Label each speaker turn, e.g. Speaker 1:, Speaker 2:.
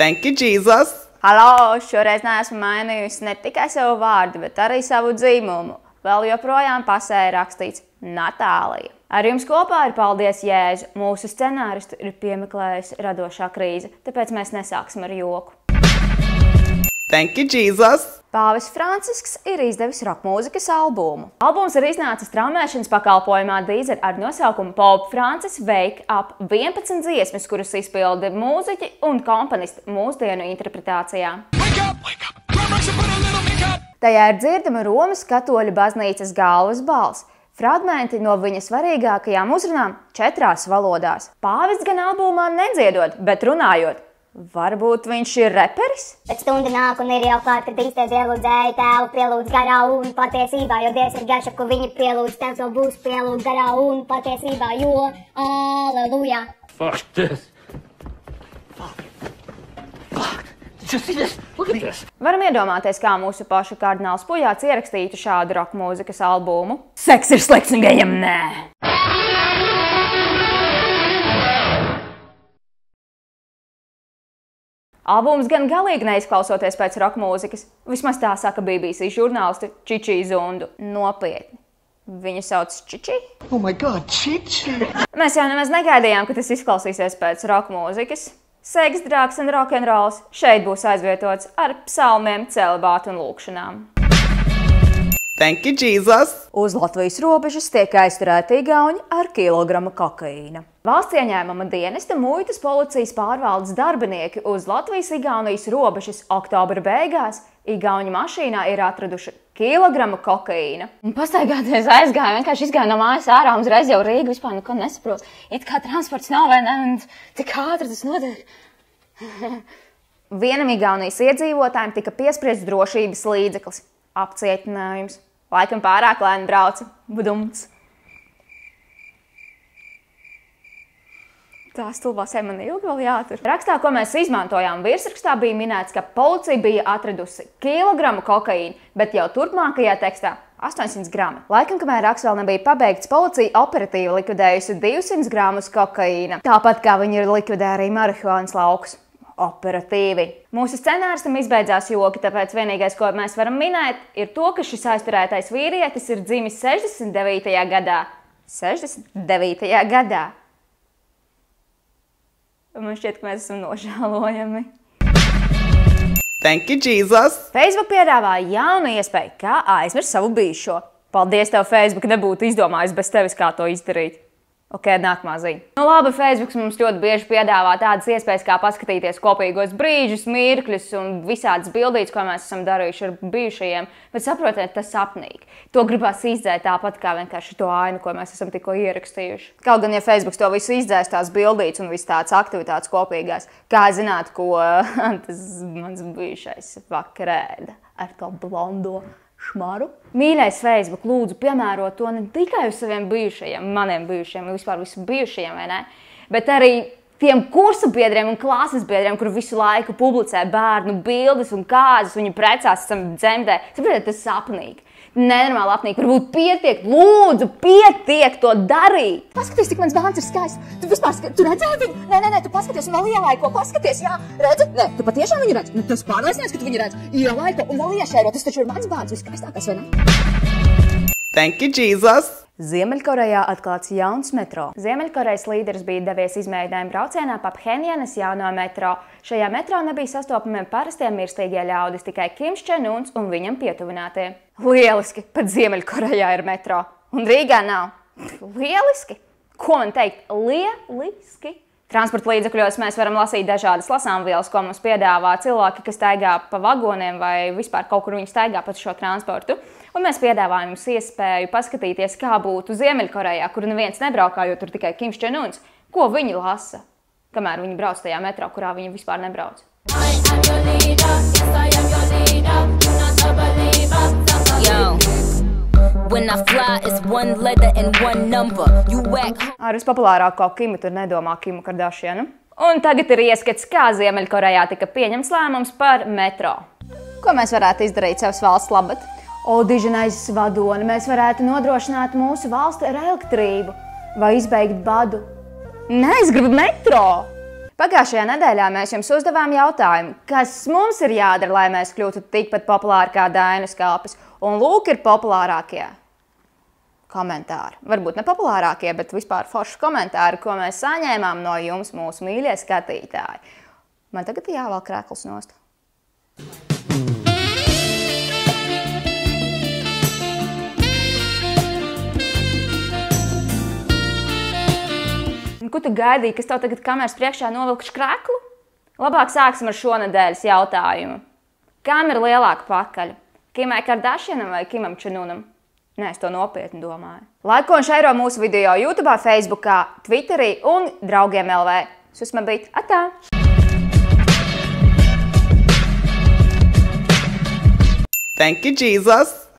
Speaker 1: Thank you, Jesus!
Speaker 2: Halo, šoreiz neesmu mainījusi ne tikai savu vārdu, bet arī savu dzīmumu. Vēl joprojām pasē ir rakstīts Natālija. Ar jums kopā ir Paldies Jēzu. Mūsu scenāristu ir piemeklējusi radošā krīze, tāpēc mēs nesāksim ar joku.
Speaker 1: Thank you, Jesus!
Speaker 2: Pāvis Francisks ir izdevis rokmūzikas albumu. Albums ir iznācis traumēšanas pakalpojumā Deezer ar nosaukumu Pope Francis Wake Up 11 dziesmas, kuras izpilda mūziķi un komponisti mūsdienu interpretācijā. Tajā ir dzirdama Romas katoļu baznīcas galvas balss. Fragmenti no viņa svarīgākajām uzrunām 4 valodās. Pāvests gan albumā nedziedot, bet runājot. Varbūt viņš ir reperis?
Speaker 3: Bet stunda nāk un ir jau klāt, kad īstais ielūdzēja tēvu pielūdz garā un patiesībā, jo Dievs ir garš, ko viņi pielūdz, tēvs vēl būs pielūdz garā un patiesībā, jo Alleluja.
Speaker 4: Fuck this. Fuck. Did you see this? Look at this.
Speaker 2: Varam iedomāties, kā mūsu pašu kardināls Pujāts ierakstītu šādu rokmūzikas albumu. Seks ir slikts un gejam nē! Albums gan galīgi neizklausoties pēc rokmūzikas. Vismaz tā saka BBC žurnālisti Čiči Zundu. Nopietni. Viņu sauc Čiči?
Speaker 5: Oh my God, Čiči!
Speaker 2: Mēs jau nemaz negaidījām, ka tas izklausīsies pēc rokmūzikas. Seks, drāks un rokenrols šeit būs aizvietots ar psalmiem, celibātu un lūkšanām.
Speaker 1: Thank you, Jesus!
Speaker 2: Uz Latvijas robežas tiek aizturēti igauņi ar kilogramu kokaīna. Valsts ieņēmuma dienesta muitas policijas pārvaldes darbinieki uz Latvijas-Igaunijas robežas oktobra beigās igauņu mašīnā ir atraduši kilogramu kokaīna. Pastaigāties aizgāja, vienkārši izgāja no mājas ārā un uzreiz jau Rīga vispār neko nesaprot. It kā transports nav vai ne, un tik ātri tas notiek. Vienam Igaunijas iedzīvotājiem tika piespriests drošības līdzeklis. Apcietinājums. Laikam pārāk lēni brauca. Budumts. Tā stulbāsē man ilgi vēl jātur. Rakstā, ko mēs izmantojām virsrakstā, bija minēts, ka policija bija atradusi kilogramu kokaīnu, bet jau turpmākajā tekstā 800 grami. Laikam, kamēr raksts vēl nebija pabeigts, policija operatīvi likvidējusi 200 gramus kokaīna. Tāpat kā viņi ir likvidējuši arī marihuānas laukus. Operatīvi. Mūsu scenāristam izbeidzās joki, tāpēc vienīgais, ko mēs varam minēt, ir to, ka šis aizturētais vīrietis ir dzimis 69. gadā. 69. gadā. Man šķiet, ka mēs esam nožēlojami.
Speaker 1: Thank you, Jesus!
Speaker 2: Facebook piedāvā jaunu iespēju, kā aizmirst savu bijušo. Paldies tev, Facebook, nebūtu izdomājis bez tevis, kā to izdarīt. Ok, nākamā ziņa. Nu labi, Facebook mums ļoti bieži piedāvā tādas iespējas, kā paskatīties kopīgos brīžus, mirkļus un visādas bildītes, ko mēs esam darījuši ar bijušajiem, bet saprotiet, tas sapnīgi. To gribās izdzēt tāpat kā vienkārši to ainu, ko mēs esam tikko ierakstījuši. Kaut gan, ja Facebook to visu izdzēs, tās bildītes un viss tādas aktivitātes kopīgās, kā zināt, ko tas mans bijušais vakarēda ar to blondo šmaru. Mīļais Facebook, lūdzu piemērot to ne tikai uz saviem bijušajiem, maniem bijušajiem, vispār visu bijušajiem, vai ne? Bet arī tiem kursa biedriem un klases biedriem, kuri visu laiku publicē bērnu bildes un kāzas, viņi precās dzemdē. Saprotiet, tas sapnīgi. Nenormāli apnīgi. Varbūt pietiek, lūdzu, pietiek to darīt. Paskaties, cik mans bērns ir skaists. Tu vispār tu redzēji viņu? Nē, tu paskaties un vēl ielaiko. Paskaties, jā, redzi? Nē, tu patiešām viņu redzi? Nu, tas pārliecinies, ka tu viņu redzi. Ielaiko un vēl iešēro. Tas taču ir mans bērns, viskaistākais, vai ne?
Speaker 1: Thank you, Jesus!
Speaker 2: Ziemeļkorejā atklāts jauns metro. Ziemeļkorejas līderis bija devies izmēģinājumu braucienā pa Phenjanas jauno metro. Šajā metro nebija sastopami parastie mirstīgie ļaudis, tikai Kims Čen-uns un viņam pietuvinātie. Lieliski! Pat Ziemeļkorejā ir metro. Un Rīgā nav. Lieliski! Ko man teikt? Lieliski! Transporta līdzekļos mēs varam lasīt dažādas lasāmvielas, ko mums piedāvā cilvēki, kas staigā pa vagoniem vai vispār kaut kur viņi staigā pa šo transportu. Un mēs piedāvājam jums iespēju paskatīties, kā būtu Ziemeļkorejā, kur neviens nebraukā, jo tur tikai Kims Čen-uns. Ko viņi lasa, kamēr viņi brauc tajā metro, kurā viņi vispār nebrauc. Ar vispopulārāko Kimu tur nedomā Kimu Kardashianu. Un tagad ir ieskats, kā Ziemeļkorejā tika pieņemts lēmums par metro. Ko mēs varētu izdarīt savas valsts labad? Diženais vadoni, mēs varētu nodrošināt mūsu valsti ar elektrību vai izbeigt badu. Nē, es gribu metro! Pagājušajā nedēļā mēs jums uzdevām jautājumu, kas mums ir jādara, lai mēs kļūtu tikpat populāri kā Dainas Kalpes. Un lūk ir populārākie komentāri. Varbūt ne populārākie, bet vispār forši komentāri, ko mēs saņēmām no jums, mūsu mīļie skatītāji. Man tagad jāvelk krēkls nost. Ko tu gaidīji, kas tev tagad kameras priekšā novilkšu krēklu? Labāk sāksim ar šonedēļas jautājumu. Kam ir lielāka pakaļa? Kimai Kardashianam vai Kimam Čenunam? Nē, es to nopietni domāju. Laiko un šairo mūsu video YouTube, Facebookā, Twitterī un draugiem LV. Susmabīt, atā!
Speaker 1: Thank you, Jesus.